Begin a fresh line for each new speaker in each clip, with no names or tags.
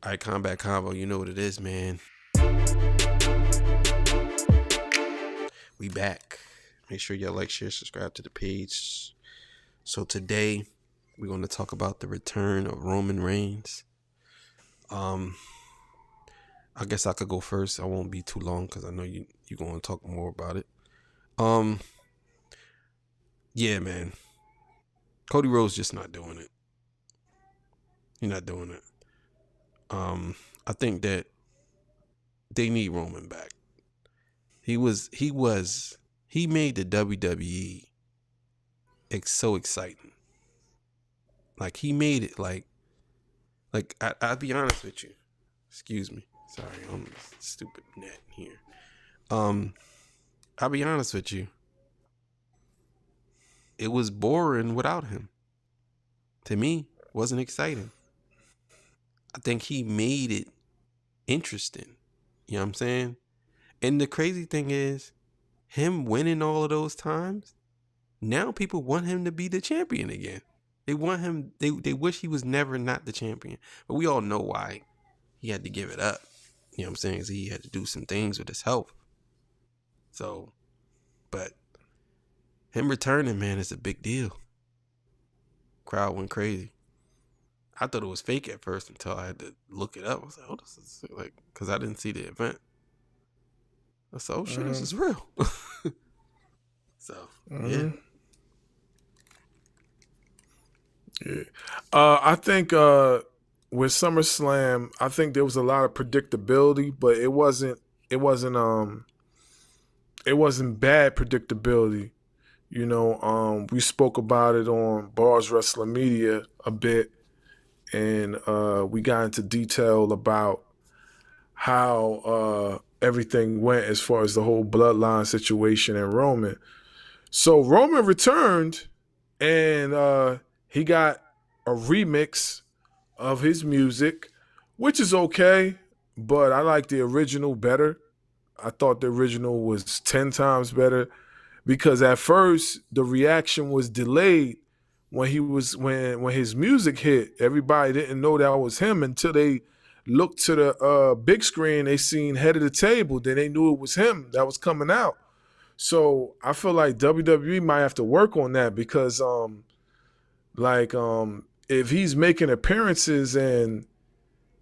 All right, Combat Convo, you know what it is, man. We back. Make sure y'all like, share, subscribe to the page. So today, we're going to talk about the return of Roman Reigns. I guess I could go first. I won't be too long because I know you're going to talk more about it. Yeah, man. Cody Rhodes just not doing it. He's not doing it. I think that they need Roman back. He made the WWE so exciting. Like he made it like I'll be honest with you. Excuse me. Sorry, I'm stupid net here. I'll be honest with you. It was boring without him. To me, it wasn't exciting. I think he made it interesting. You know what I'm saying? And the crazy thing is, him winning all of those times, now people want him to be the champion again. They want him, they wish he was never not the champion. But we all know why he had to give it up. You know what I'm saying? 'Cause he had to do some things with his health. So, but him returning, man, is a big deal. Crowd went crazy. I thought it was fake at first until I had to look it up. I was like, oh, this is like, because I didn't see the event. I said, oh shit, this is real. So, yeah.
Yeah. I think with SummerSlam, I think there was a lot of predictability, but it wasn't bad predictability. You know, we spoke about it on BARZ Wrestling Media a bit, and we got into detail about how everything went as far as the whole bloodline situation and Roman. So Roman returned, and he got a remix of his music, which is okay, but I like the original better. I thought the original was 10 times better because at first the reaction was delayed when his music hit. Everybody didn't know that was him until they looked to the big screen. They seen Head of the Table, then they knew it was him that was coming out. So I feel like WWE might have to work on that because if he's making appearances and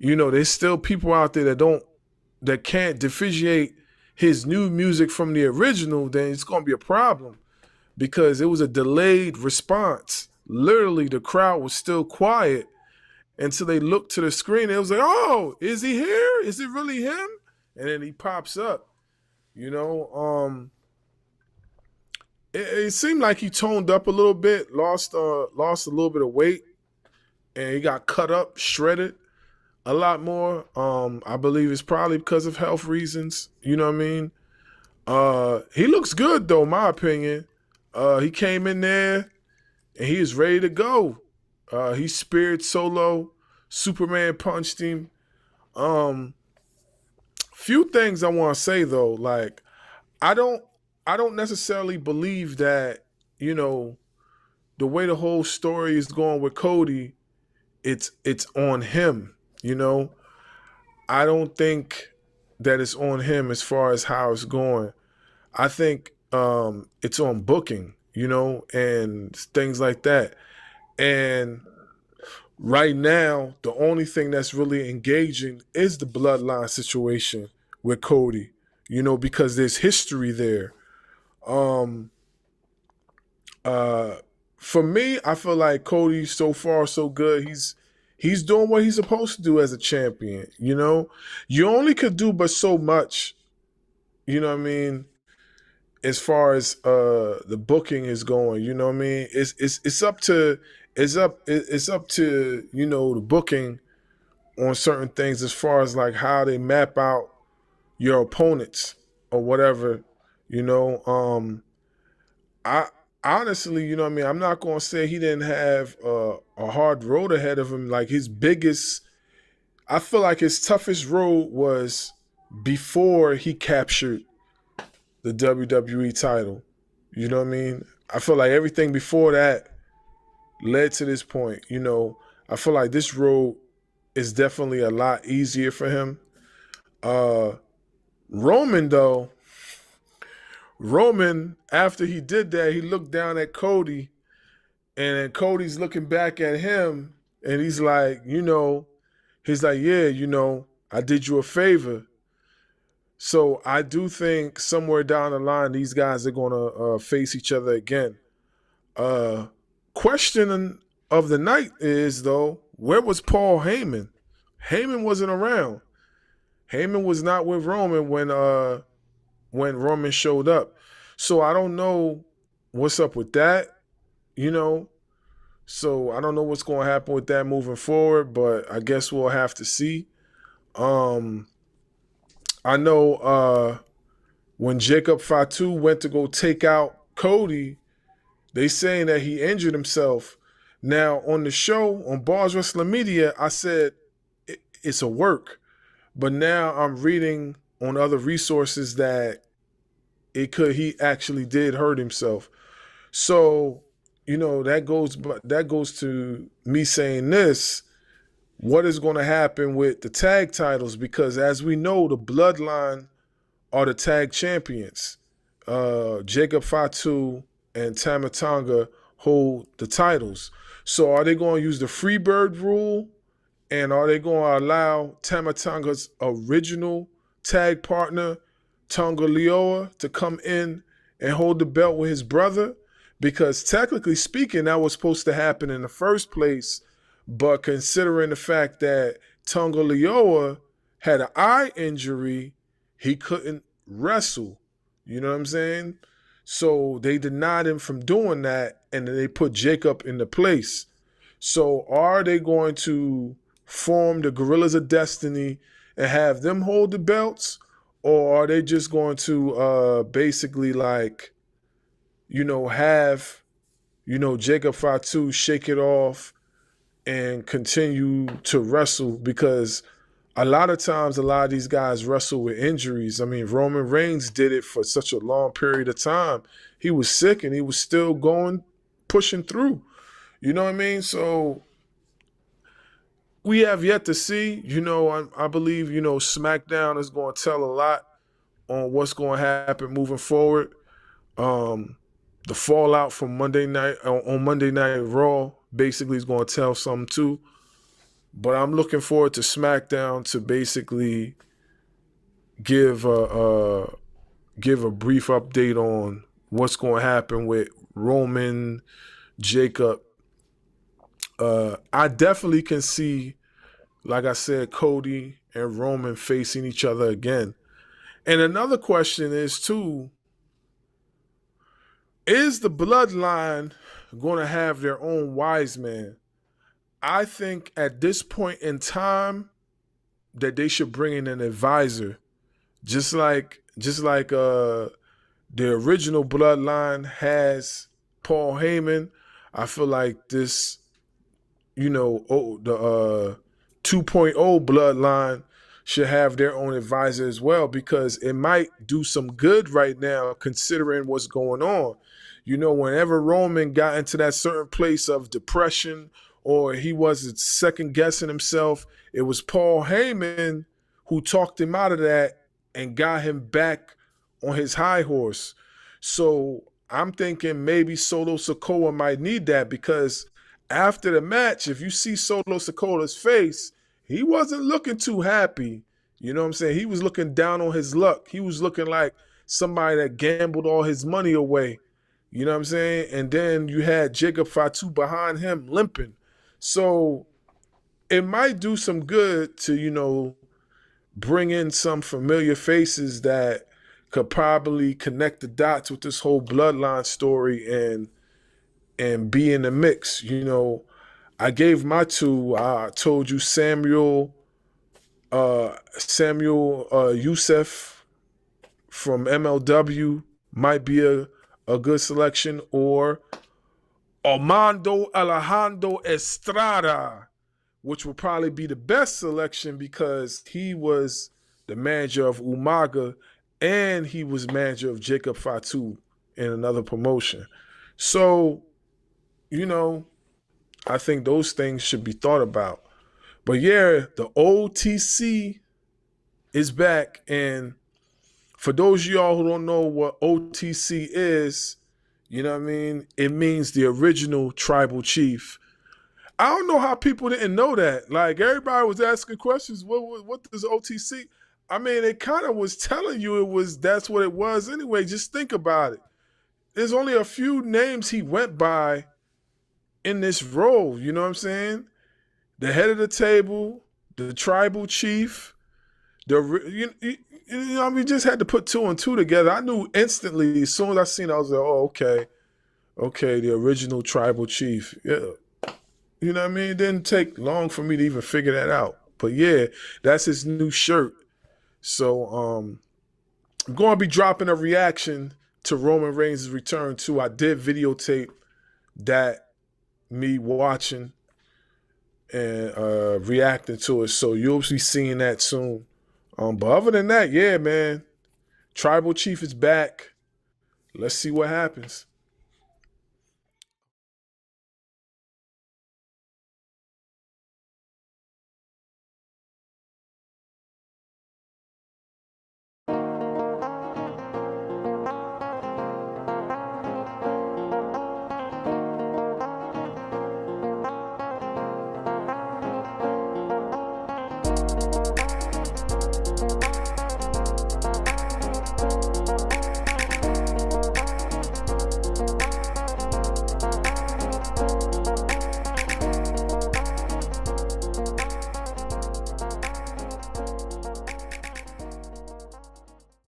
there's still people out there that can't differentiate his new music from the original, then it's going to be a problem because it was a delayed response. Literally, the crowd was still quiet until they looked to the screen. It was like, oh, is he here? Is it really him? And then he pops up. It seemed like he toned up a little bit, lost a little bit of weight, and he got cut up, shredded a lot more. I believe it's probably because of health reasons. You know what I mean? He looks good though, in my opinion. He came in there and he is ready to go. He speared Solo. Superman punched him. Few things I want to say though, like I don't necessarily believe that, the way the whole story is going with Cody, it's on him, I don't think that it's on him as far as how it's going. I think it's on booking, and things like that. And right now, the only thing that's really engaging is the bloodline situation with Cody, because there's history there. For me, I feel like Cody so far so good. He's doing what he's supposed to do as a champion. You only could do but so much. You know what I mean? As far as the booking is going, you know what I mean? It's up to the booking on certain things as far as like how they map out your opponents or whatever. I honestly, you know what I mean? I'm not going to say he didn't have a hard road ahead of him. Like I feel like his toughest road was before he captured the WWE title. You know what I mean? I feel like everything before that led to this point. I feel like this road is definitely a lot easier for him. Roman, though, Roman, after he did that, he looked down at Cody, and then Cody's looking back at him, and he's like, yeah, I did you a favor. So I do think somewhere down the line, these guys are going to face each other again. Question of the night is, though, where was Paul Heyman? Heyman wasn't around. Heyman was not with Roman when Roman showed up. So I don't know what's up with that, you know. So I don't know what's going to happen with that moving forward, but I guess we'll have to see. I know when Jacob Fatu went to go take out Cody, they saying that he injured himself. Now on the show on BARZ Wrestling Media, I said it's a work, but now I'm reading on other resources that he actually did hurt himself. So that goes to me saying this: what is going to happen with the tag titles? Because as we know, the Bloodline are the tag champions. Jacob Fatu and Tama Tonga hold the titles. So are they going to use the Freebird rule? And are they going to allow Tama Tonga's original tag partner, Tonga Lioa, to come in and hold the belt with his brother? Because technically speaking, that was supposed to happen in the first place. But considering the fact that Tonga Lioa had an eye injury, he couldn't wrestle. You know what I'm saying? So they denied him from doing that, and they put Jacob in the place. So are they going to form the Gorillas of Destiny and have them hold the belts? Or are they just going to basically have, Jacob Fatu shake it off and continue to wrestle? Because a lot of times, a lot of these guys wrestle with injuries. I mean, Roman Reigns did it for such a long period of time. He was sick and he was still pushing through. You know what I mean? So we have yet to see. I believe, SmackDown is going to tell a lot on what's going to happen moving forward. The fallout from Monday night on Monday Night Raw basically is going to tell something too. But I'm looking forward to SmackDown to basically give a brief update on what's going to happen with Roman, Jacob. I definitely can see, like I said, Cody and Roman facing each other again. And another question is too, is the Bloodline going to have their own wise man? I think at this point in time that they should bring in an advisor, just like the original Bloodline has Paul Heyman. I feel like this, the 2.0 Bloodline should have their own advisor as well, because it might do some good right now considering what's going on. Whenever Roman got into that certain place of depression or he wasn't second guessing himself, it was Paul Heyman who talked him out of that and got him back on his high horse. So I'm thinking maybe Solo Sikoa might need that, because after the match, if you see Solo Sikoa's face, he wasn't looking too happy. You know what I'm saying? He was looking down on his luck. He was looking like somebody that gambled all his money away. You know what I'm saying? And then you had Jacob Fatu behind him limping. So it might do some good to, bring in some familiar faces that could probably connect the dots with this whole Bloodline story and be in the mix. I gave my two. I told you Samuel Youssef from MLW might be a good selection, or Armando Alejandro Estrada, which will probably be the best selection because he was the manager of Umaga and he was manager of Jacob Fatu in another promotion. So, I think those things should be thought about. But yeah, the OTC is back. And for those of y'all who don't know what OTC is, you know what I mean? It means the original tribal chief. I don't know how people didn't know that. Like, everybody was asking questions. What does OTC? I mean, it kind of was telling you that's what it was anyway. Just think about it. There's only a few names he went by in this role. You know what I'm saying? The head of the table, the tribal chief, I mean, just had to put two and two together. I knew instantly as soon as I seen it, I was like, oh, okay, the original tribal chief. Yeah. You know what I mean? It didn't take long for me to even figure that out. But yeah, that's his new shirt. So I'm going to be dropping a reaction to Roman Reigns' return too. I did videotape that, me watching and reacting to it. So you'll be seeing that soon. But other than that, yeah, man, Tribal Chief is back. Let's see what happens.